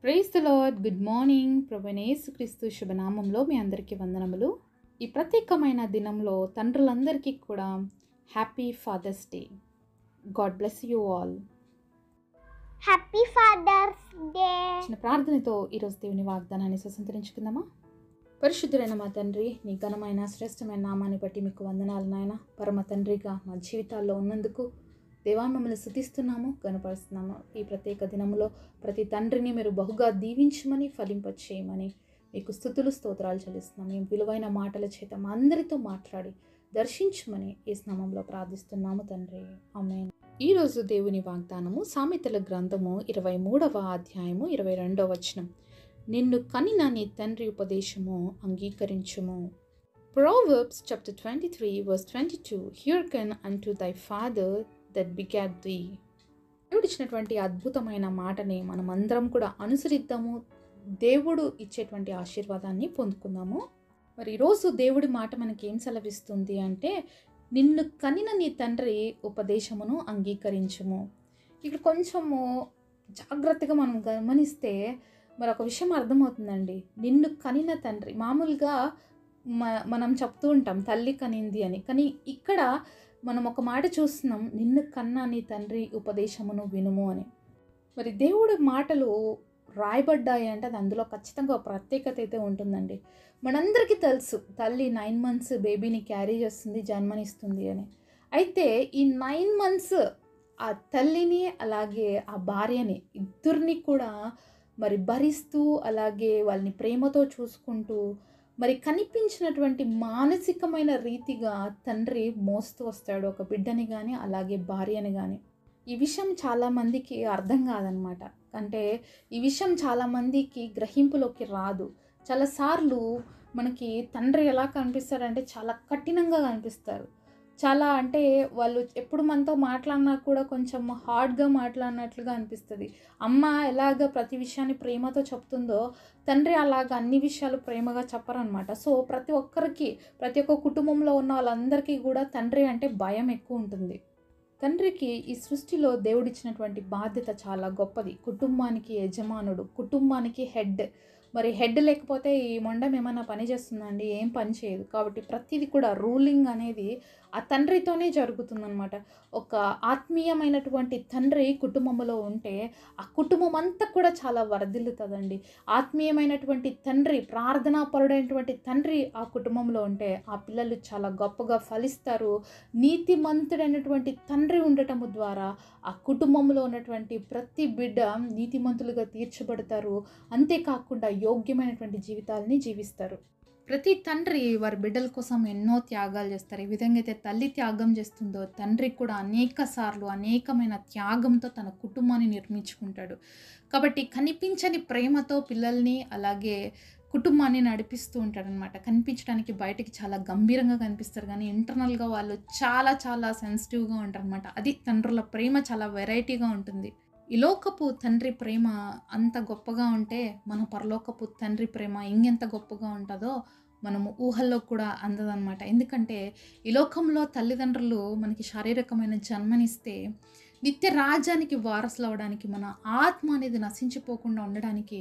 Praise the lord. Good morning. ప్రభువైన యేసుక్రీస్తు శుభనామంలో మీ అందరికీ వందనములు. ఈ ప్రత్యేకమైన దినంలో తండ్రులందరికీ కూడా happy father's day. God bless you all. Happy father's day. చిన్న ప్రార్థనతో ఈరోజు దేవుని వాగ్దానాన్ని స్వతంత్రించుకుందామా? పరిశుద్ధుడైన మా తండ్రి, నీ ఘనమైన శ్రేష్టమైన నామాన్ని బట్టి మీకు వందనాలు నాయన. పరమ తండ్రిగా మా జీవితాల్లో ఉన్నందుకు దేవా మిమ్మల్ని స్తుతిస్తున్నాము, గణపరుస్తున్నాము. ఈ ప్రత్యేక దినంలో ప్రతి తండ్రిని మీరు బహుగా దీవించమని, ఫలింపచేయమని మీకు స్తుతులు స్తోత్రాలు చెల్లిస్తున్నాము. మేము విలువైన మాటల చేత మా అందరితో మాట్లాడి దర్శించమని ఈ నామంలో ప్రార్థిస్తున్నాము తండ్రి. ఆమేన్. ఈరోజు దేవుని వాగ్దానము సామెతల గ్రంథము 23వ అధ్యాయము 22వ వచనం. నిన్ను కనిన నీ తండ్రి ఉపదేశము అంగీకరించుము. Proverbs chapter 23 verse 22. Hearken unto thy father that begat thee. దేవుడు ఇచ్చినటువంటి అద్భుతమైన మాటని మనం అందరం కూడా అనుసరిద్దాము. దేవుడు ఇచ్చేటువంటి ఆశీర్వాదాన్ని పొందుకుందాము. మరి ఈరోజు దేవుడి మాట మనకి ఏం సెలవిస్తుంది అంటే, నిన్ను కనిన నీ తండ్రి ఉపదేశమును అంగీకరించుము. ఇక్కడ కొంచెము జాగ్రత్తగా మనం గమనిస్తే మరి ఒక విషయం అర్థమవుతుందండి. నిన్ను కనిన తండ్రి, మామూలుగా మనం చెప్తూ ఉంటాం తల్లి కనింది అని, కానీ ఇక్కడ మనం ఒక మాట చూస్తున్నాం, నిన్ను కన్నా నీ తండ్రి ఉపదేశమును వినుము అని. మరి దేవుడి మాటలు రాయబడ్డాయి అంటే అది అందులో ఖచ్చితంగా ఒక ప్రత్యేకత అయితే ఉంటుందండి. మనందరికీ తెలుసు తల్లి 9 months బేబీని క్యారీ చేస్తుంది, జన్మనిస్తుంది అని. అయితే ఈ 9 months ఆ తల్లిని అలాగే ఆ భార్యని ఇద్దరిని కూడా మరి భరిస్తూ, అలాగే వాళ్ళని ప్రేమతో చూసుకుంటూ, మరి కనిపించినటువంటి మానసికమైన రీతిగా తండ్రి మోస్తూ వస్తాడు ఒక బిడ్డని కానీ అలాగే భార్యని కానీ. ఈ విషయం చాలామందికి అర్థం కాదనమాట. అంటే ఈ విషయం చాలామందికి గ్రహింపులోకి రాదు. చాలాసార్లు మనకి తండ్రి ఎలా కనిపిస్తారంటే చాలా కఠినంగా కనిపిస్తారు. చాలా అంటే వాళ్ళు ఎప్పుడు మనతో మాట్లాడినా కూడా కొంచెం హార్డ్గా మాట్లాడినట్లుగా అనిపిస్తుంది. అమ్మ ఎలాగ ప్రతి విషయాన్ని ప్రేమతో చెప్తుందో తండ్రి అలాగ అన్ని విషయాలు ప్రేమగా చెప్పరనమాట. సో ప్రతి ఒక్క కుటుంబంలో ఉన్న వాళ్ళందరికీ కూడా తండ్రి అంటే భయం ఎక్కువ ఉంటుంది. తండ్రికి ఈ సృష్టిలో దేవుడిచ్చినటువంటి బాధ్యత చాలా గొప్పది. కుటుంబానికి యజమానుడు, కుటుంబానికి హెడ్. మరి హెడ్ లేకపోతే ఈ మొండం ఏమైనా పని చేస్తుందండి? ఏం పని చేయదు. కాబట్టి ప్రతిదీ కూడా రూలింగ్ అనేది ఆ తండ్రితోనే జరుగుతుందన్నమాట. ఒక ఆత్మీయమైనటువంటి తండ్రి కుటుంబంలో ఉంటే ఆ కుటుంబం అంతా కూడా చాలా వర్ధిల్లుతుందండి. ఆత్మీయమైనటువంటి తండ్రి, ప్రార్థనాపరుడైనటువంటి తండ్రి ఆ కుటుంబంలో ఉంటే ఆ పిల్లలు చాలా గొప్పగా ఫలిస్తారు. నీతిమంతుడైనటువంటి తండ్రి ఉండటము ద్వారా ఆ కుటుంబంలో ఉన్నటువంటి ప్రతి బిడ్డ నీతిమంతులుగా తీర్చబడతారు. అంతేకాకుండా యోగ్యమైనటువంటి జీవితాలని జీవిస్తారు. ప్రతి తండ్రి వారి బిడ్డల కోసం ఎన్నో త్యాగాలు చేస్తారు. ఈ విధంగా అయితే తల్లి త్యాగం చేస్తుందో తండ్రి కూడా అనేకమైన త్యాగంతో తన కుటుంబాన్ని నిర్మించుకుంటాడు. కాబట్టి కనిపించని ప్రేమతో పిల్లల్ని అలాగే కుటుంబాన్ని నడిపిస్తూ ఉంటాడనమాట. కనిపించడానికి బయటికి చాలా గంభీరంగా కనిపిస్తారు, కానీ ఇంటర్నల్గా వాళ్ళు చాలా సెన్సిటివ్గా ఉంటారనమాట. అది తండ్రుల ప్రేమ చాలా వెరైటీగా ఉంటుంది. ఈ లోకపు తండ్రి ప్రేమ అంత గొప్పగా ఉంటే మన పరలోకపు తండ్రి ప్రేమ ఇంకెంత గొప్పగా ఉంటుందో మనము ఊహల్లో కూడా అందదనమాట. ఎందుకంటే ఈ లోకంలో తల్లిదండ్రులు మనకి శారీరకమైన జన్మనిస్తే నిత్య రాజ్యానికి వారసులు అవడానికి, మన ఆత్మ అనేది నశించిపోకుండా ఉండడానికి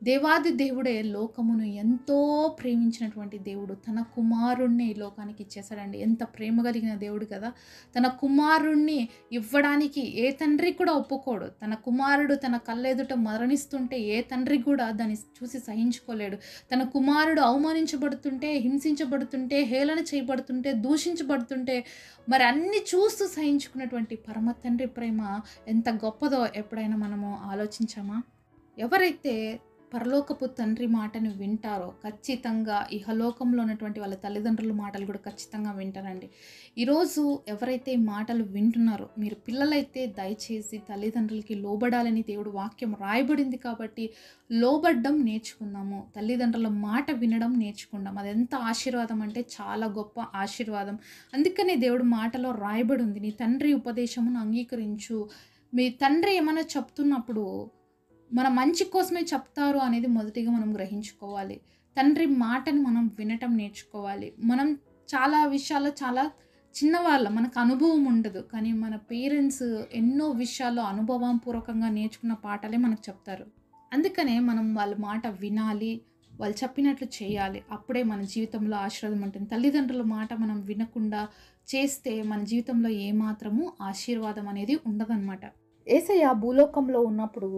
దేవాది దేవుడే లోకమును ఎంతో ప్రేమించినటువంటి దేవుడు తన కుమారుణ్ణి ఈ లోకానికి ఇచ్చేసాడండి. ఎంత ప్రేమ కలిగిన దేవుడు కదా! తన కుమారుణ్ణి ఇవ్వడానికి ఏ తండ్రి కూడా ఒప్పుకోడు. తన కుమారుడు తన కళ్ళెదుట మరణిస్తుంటే ఏ తండ్రి కూడా దాన్ని చూసి సహించుకోలేడు. తన కుమారుడు అవమానించబడుతుంటే, హింసించబడుతుంటే, హేళన చేయబడుతుంటే, దూషించబడుతుంటే మరి అన్ని చూస్తూ సహించుకున్నటువంటి పరమ తండ్రి ప్రేమ ఎంత గొప్పదో ఎప్పుడైనా మనము ఆలోచించామా? ఎవరైతే పరలోకపు తండ్రి మాటను వింటారో ఖచ్చితంగా ఇహలోకంలో ఉన్నటువంటి వాళ్ళ తల్లిదండ్రుల మాటలు కూడా ఖచ్చితంగా వింటారండి. ఈరోజు ఎవరైతే మాటలు వింటున్నారో, మీరు పిల్లలైతే దయచేసి తల్లిదండ్రులకి లోబడాలని దేవుడు వాక్యం రాయబడింది కాబట్టి లోబడ్డం నేర్చుకుందాము. తల్లిదండ్రుల మాట వినడం నేర్చుకుందాం. అది ఎంత ఆశీర్వాదం అంటే చాలా గొప్ప ఆశీర్వాదం. అందుకనే దేవుడు మాటలో రాయబడి ఉంది, నీ తండ్రి ఉపదేశమును అంగీకరించు. మీ తండ్రి ఏమైనా చెప్తున్నప్పుడు మన మంచి కోసమే చెప్తారు అనేది మొదటిగా మనం గ్రహించుకోవాలి. తండ్రి మాటని మనం వినటం నేర్చుకోవాలి. మనం చాలా విషయాల్లో చాలా చిన్నవాళ్ళం, మనకు అనుభవం ఉండదు, కానీ మన పేరెంట్స్ ఎన్నో విషయాల్లో అనుభవం పూర్వకంగా నేర్చుకున్న పాఠాలే మనకు చెప్తారు. అందుకనే మనం వాళ్ళ మాట వినాలి, వాళ్ళు చెప్పినట్లు చేయాలి. అప్పుడే మన జీవితంలో ఆశీర్వాదం ఉంటుంది. తల్లిదండ్రుల మాట మనం వినకుండా చేస్తే మన జీవితంలో ఏమాత్రము ఆశీర్వాదం అనేది ఉండదన్నమాట. యేసయ్య భూలోకంలో ఉన్నప్పుడు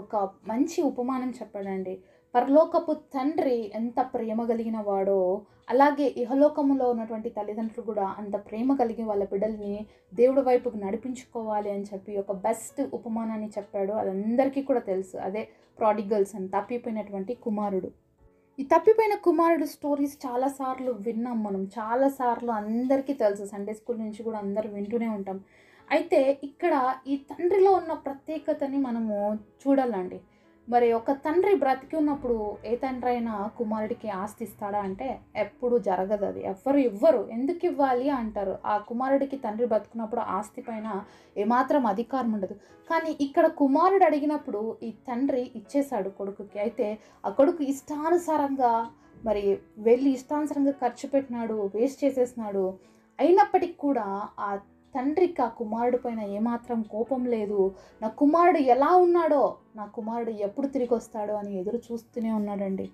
ఒక మంచి ఉపమానం చెప్పాడండి. పరలోకపు తండ్రి ఎంత ప్రేమ కలిగిన వాడో, అలాగే ఇహలోకములో ఉన్నటువంటి తల్లిదండ్రులు కూడా అంత ప్రేమ కలిగి వాళ్ళ బిడ్డల్ని దేవుడి వైపుకు నడిపించుకోవాలి అని చెప్పి ఒక బెస్ట్ ఉపమానాన్ని చెప్పాడు. అది అందరికీ కూడా తెలుసు. అదే ప్రాడిగల్స్ అని, తప్పిపోయినటువంటి కుమారుడు. ఈ తప్పిపోయిన కుమారుడు స్టోరీస్ చాలాసార్లు విన్నాం మనం. చాలాసార్లు అందరికీ తెలుసు. సండే స్కూల్ నుంచి కూడా అందరూ వింటూనే ఉంటాం. అయితే ఇక్కడ ఈ తండ్రిలో ఉన్న ప్రత్యేకతని మనము చూడాలండి. మరి ఒక తండ్రి బ్రతికి ఉన్నప్పుడు ఏ తండ్రి అయినా కుమారుడికి ఆస్తి ఇస్తాడా అంటే ఎప్పుడు జరగదు. అది ఎవ్వరు ఇవ్వరు. ఎందుకు ఇవ్వాలి అంటారు. ఆ కుమారుడికి తండ్రి బతుకున్నప్పుడు ఆస్తి పైన ఏమాత్రం అధికారం ఉండదు. కానీ ఇక్కడ కుమారుడు అడిగినప్పుడు ఈ తండ్రి ఇచ్చేశాడు కొడుకుకి. అయితే ఆ కొడుకు ఇష్టానుసారంగా మరి వెళ్ళి ఇష్టానుసారంగా ఖర్చు పెట్టినాడు, వేస్ట్ చేసేసినాడు. అయినప్పటికీ కూడా ఆ తండ్రికి ఆ కుమారుడు పైన ఏమాత్రం కోపం లేదు. నా కుమారుడు ఎలా ఉన్నాడో, నా కుమారుడు ఎప్పుడు తిరిగి వస్తాడో అని ఎదురు చూస్తూనే ఉన్నాడండి.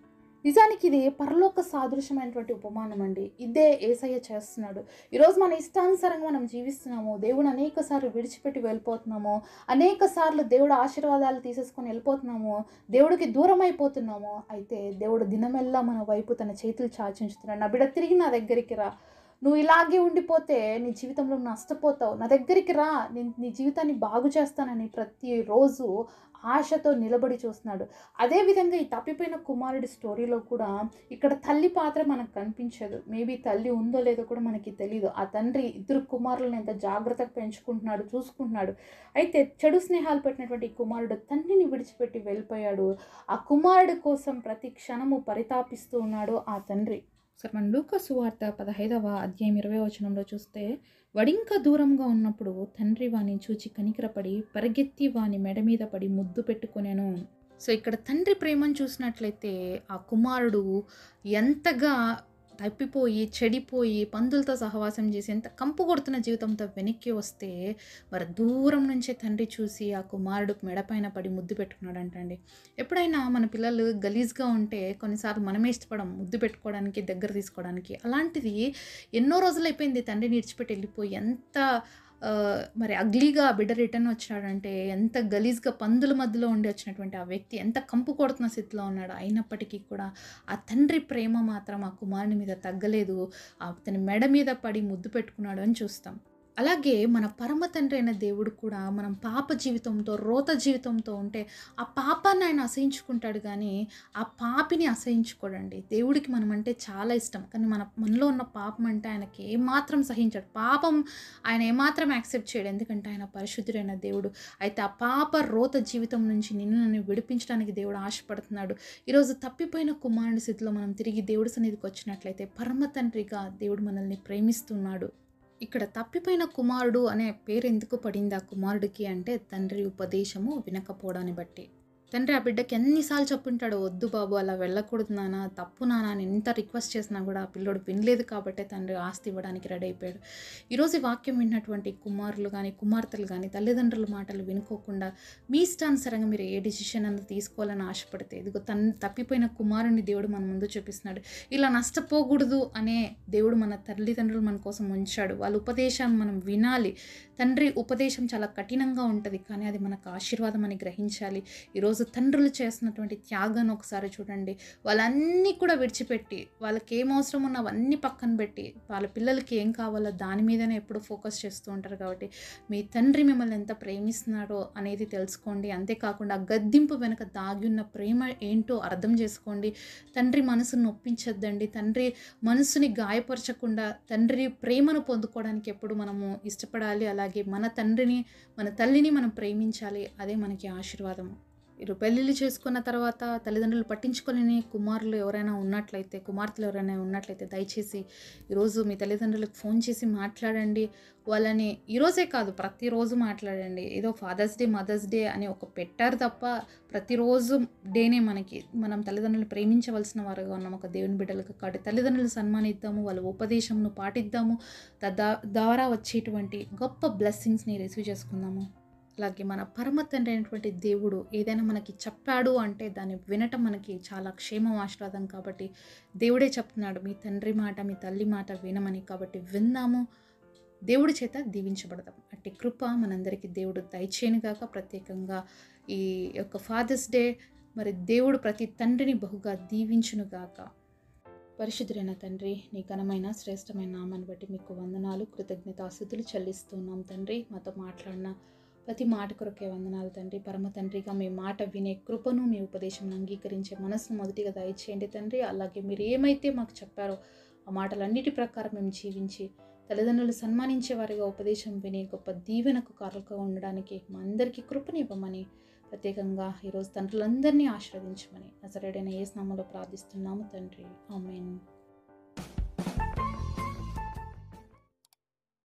నిజానికి ఇది పరలోక సాదృశ్యమైనటువంటి ఉపమానం అండి. ఇదే యేసయ్య చేస్తున్నాడు. ఈరోజు మన ఇష్టానుసారంగా మనం జీవిస్తున్నాము. దేవుడు అనేక సార్లు విడిచిపెట్టి వెళ్ళిపోతున్నాము. అనేక సార్లు దేవుడు ఆశీర్వాదాలు తీసేసుకొని వెళ్ళిపోతున్నాము. దేవుడికి దూరం అయిపోతున్నాము. అయితే దేవుడు దినమెల్లా మన వైపు తన చేతులు చాచించుతున్నాడు. నా బిడ్డ తిరిగి నా దగ్గరికి రా. నువ్వు ఇలాగే ఉండిపోతే నీ జీవితంలో నష్టపోతావు. నా దగ్గరికి రా, నేను నీ జీవితాన్ని బాగు చేస్తానని ప్రతిరోజు ఆశతో నిలబడి చూస్తున్నాడు. అదేవిధంగా ఈ తప్పిపోయిన కుమారుడి స్టోరీలో కూడా ఇక్కడ తల్లి పాత్ర మనకు కనిపించదు. మేబీ తల్లి ఉందో లేదో కూడా మనకి తెలియదు. ఆ తండ్రి ఇద్దరు కుమారులను ఎంత జాగ్రత్తగా పెంచుకుంటున్నాడు, చూసుకుంటున్నాడు. అయితే చెడు స్నేహాలు పెట్టినటువంటి కుమారుడు తండ్రిని విడిచిపెట్టి వెళ్ళిపోయాడు. ఆ కుమారుడు కోసం ప్రతి క్షణము పరితాపిస్తూ ఉన్నాడు ఆ తండ్రి. సరే, మన లూకా సువార్త 15వ అధ్యాయం 20వ వచనంలో చూస్తే, వడింక దూరంగా ఉన్నప్పుడు తండ్రి వాని చూచి కనికరపడి పరిగెత్తి వాని మెడ మీద పడి ముద్దు పెట్టుకొనెను. సో ఇక్కడ తండ్రి ప్రేమను చూసినట్లయితే ఆ కుమారుడు ఎంతగా తప్పిపోయి చెడిపోయి పందులతో సహవాసం చేసి ఎంత కంపు కొడుతున్న జీవితంతో వెనక్కి వస్తే మరి దూరం నుంచే తండ్రి చూసి ఆ కుమారుడు మెడపైన పడి ముద్దు పెట్టుకున్నాడంటండి. ఎప్పుడైనా మన పిల్లలు గలీజ్గా ఉంటే కొన్నిసార్లు మనమే ఇష్టపడం ముద్దు పెట్టుకోవడానికి, దగ్గర తీసుకోవడానికి. అలాంటిది ఎన్నో రోజులు అయిపోయింది తండ్రిని విడిచిపెట్టి వెళ్ళిపోయి. ఎంత మరి అగ్లీగా ఆ బిడ్డ రిటర్న్ వచ్చాడంటే, ఎంత గలీజ్గా పందుల మధ్యలో ఉండి వచ్చినటువంటి ఆ వ్యక్తి ఎంత కంపు కొడుతున్న స్థితిలో ఉన్నాడు. అయినప్పటికీ కూడా ఆ తండ్రి ప్రేమ మాత్రం ఆ కుమారుని మీద తగ్గలేదు. అతని మెడ మీద పడి ముద్దు పెట్టుకున్నాడు అని చూస్తాం. అలాగే మన పరమ తండ్రి అయిన దేవుడు కూడా మనం పాప జీవితంతో, రోత జీవితంతో ఉంటే ఆ పాపాన్ని ఆయన అసహించుకుంటాడు, కానీ ఆ పాపిని అసహించుకోడండి. దేవుడికి మనం అంటే చాలా ఇష్టం, కానీ మనలో ఉన్న పాపం అంటే ఆయనకి ఏమాత్రం సహించాడు. పాపం ఆయన ఏమాత్రం యాక్సెప్ట్ చేయడు, ఎందుకంటే ఆయన పరిశుద్ధుడైన దేవుడు. అయితే ఆ పాప రోత జీవితం నుంచి నన్ను విడిపించడానికి దేవుడు ఆశపడుతున్నాడు. ఈరోజు తప్పిపోయిన కుమారుని స్థితిలో మనం తిరిగి దేవుడి సన్నిధికి వచ్చినట్లయితే పరమ తండ్రిగా దేవుడు మనల్ని ప్రేమిస్తున్నాడు. ఇక్కడ తప్పిపోయిన కుమారుడు అనే పేరు ఎందుకు పడింది ఆ కుమారుడికి అంటే, తండ్రి ఉపదేశము వినకపోవడాన్ని బట్టి. తండ్రి ఆ బిడ్డకి ఎన్నిసార్లు చెప్పుంటాడు, వద్దు బాబు అలా వెళ్ళకూడదు నాన్న, తప్పు నాన్న అని ఎంత రిక్వెస్ట్ చేసినా కూడా ఆ పిల్లోడు వినలేదు. కాబట్టే తండ్రి ఆస్తి ఇవ్వడానికి రెడీ అయిపోయాడు. ఈరోజు ఈ వాక్యం విన్నటువంటి కుమారులు కానీ కుమార్తెలు కానీ తల్లిదండ్రుల మాటలు వినుకోకుండా మీ ఇష్టానుసారంగా మీరు ఏ డిసిషన్ అన్నది తీసుకోవాలని ఆశపడితే, ఇదిగో తప్పిపోయిన కుమారుని దేవుడు మన ముందు చూపిస్తున్నాడు. ఇలా నష్టపోకూడదు అనే దేవుడు మన తల్లిదండ్రులు మన కోసం ఉంచాడు. వాళ్ళ ఉపదేశాన్ని మనం వినాలి. తండ్రి ఉపదేశం చాలా కఠినంగా ఉంటుంది, కానీ అది మనకు ఆశీర్వాదం అని గ్రహించాలి. ఈరోజు తండ్రులు చేస్తున్నటువంటి త్యాగాన్ని ఒకసారి చూడండి. వాళ్ళన్నీ కూడా విడిచిపెట్టి, వాళ్ళకి ఏం అవసరం ఉన్నా అవన్నీ పక్కన పెట్టి, వాళ్ళ పిల్లలకి ఏం కావాలో దాని మీదనే ఎప్పుడు ఫోకస్ చేస్తూ ఉంటారు. కాబట్టి మీ తండ్రి మిమ్మల్ని ఎంత ప్రేమిస్తున్నాడో అనేది తెలుసుకోండి. అంతేకాకుండా ఆ గద్దింపు వెనుక దాగి ఉన్న ప్రేమ ఏంటో అర్థం చేసుకోండి. తండ్రి మనసును నొప్పించొద్దండి. తండ్రి మనసుని గాయపరచకుండా తండ్రి ప్రేమను పొందుకోవడానికి ఎప్పుడు మనము ఇష్టపడాలి. అలాగే మన తండ్రిని, మన తల్లిని మనం ప్రేమించాలి. అదే మనకి ఆశీర్వాదము. మీరు పెళ్ళిళ్ళు చేసుకున్న తర్వాత తల్లిదండ్రులు పట్టించుకోలేని కుమారులు ఎవరైనా ఉన్నట్లయితే, కుమార్తెలు ఎవరైనా ఉన్నట్లయితే దయచేసి ఈరోజు మీ తల్లిదండ్రులకు ఫోన్ చేసి మాట్లాడండి. వాళ్ళని ఈరోజే కాదు ప్రతిరోజు మాట్లాడండి. ఏదో ఫాదర్స్ డే, మదర్స్ డే అని ఒక పెట్టారు తప్ప ప్రతిరోజు డేనే మనం తల్లిదండ్రులను ప్రేమించవలసిన వారుగా ఉన్నాం ఒక దేవుని బిడ్డలకు. కాబట్టి తల్లిదండ్రులు సన్మానిద్దాము, వాళ్ళ ఉపదేశంను పాటిద్దాము. ద్వారా వచ్చేటువంటి గొప్ప బ్లెస్సింగ్స్ని రిసీవ్ చేసుకుందాము. అలాగే మన పరమ తండ్రి అయినటువంటి దేవుడు ఏదైనా మనకి చెప్పాడు అంటే దాన్ని వినటం మనకి చాలా క్షేమం, ఆశీర్వాదం. కాబట్టి దేవుడే చెప్తున్నాడు, మీ తండ్రి మాట, మీ తల్లి మాట వినమని. కాబట్టి విందాము, దేవుడి చేత దీవించబడదాం. అట్టి కృప మనందరికీ దేవుడు దయచేయనుగాక. ప్రత్యేకంగా ఈ యొక్క ఫాదర్స్ డే మరి దేవుడు ప్రతి తండ్రిని బహుగా దీవించునుగాక. పరిశుద్ధుడైన తండ్రి, నీ ఘనమైన శ్రేష్టమైన నామాన్ని బట్టి మీకు వందనాలు, కృతజ్ఞతాస్తుతులు చెల్లిస్తున్నాం తండ్రి. మాతో మాట్లాడిన ప్రతి మాట కొరకే వందనాలు తండ్రి. పరమ తండ్రిగా మీ మాట వినే కృపను, మీ ఉపదేశం అంగీకరించే మనసును మొదటిగా దయచేయండి తండ్రి. అలాగే మీరు ఏమైతే మాకు చెప్పారో ఆ మాటలన్నిటి ప్రకారం మేము జీవించి తల్లిదండ్రులు సన్మానించే వారిగా ఉపదేశం విని గొప్ప దీవెనకు కారకుగా ఉండడానికి మా అందరికీ కృపనివ్వమని, ప్రత్యేకంగా ఈరోజు తండ్రులందరినీ ఆశీర్వదించమని నజరేయుడైన యేసు నామములో ప్రార్థిస్తున్నాము తండ్రి. ఆమేన్.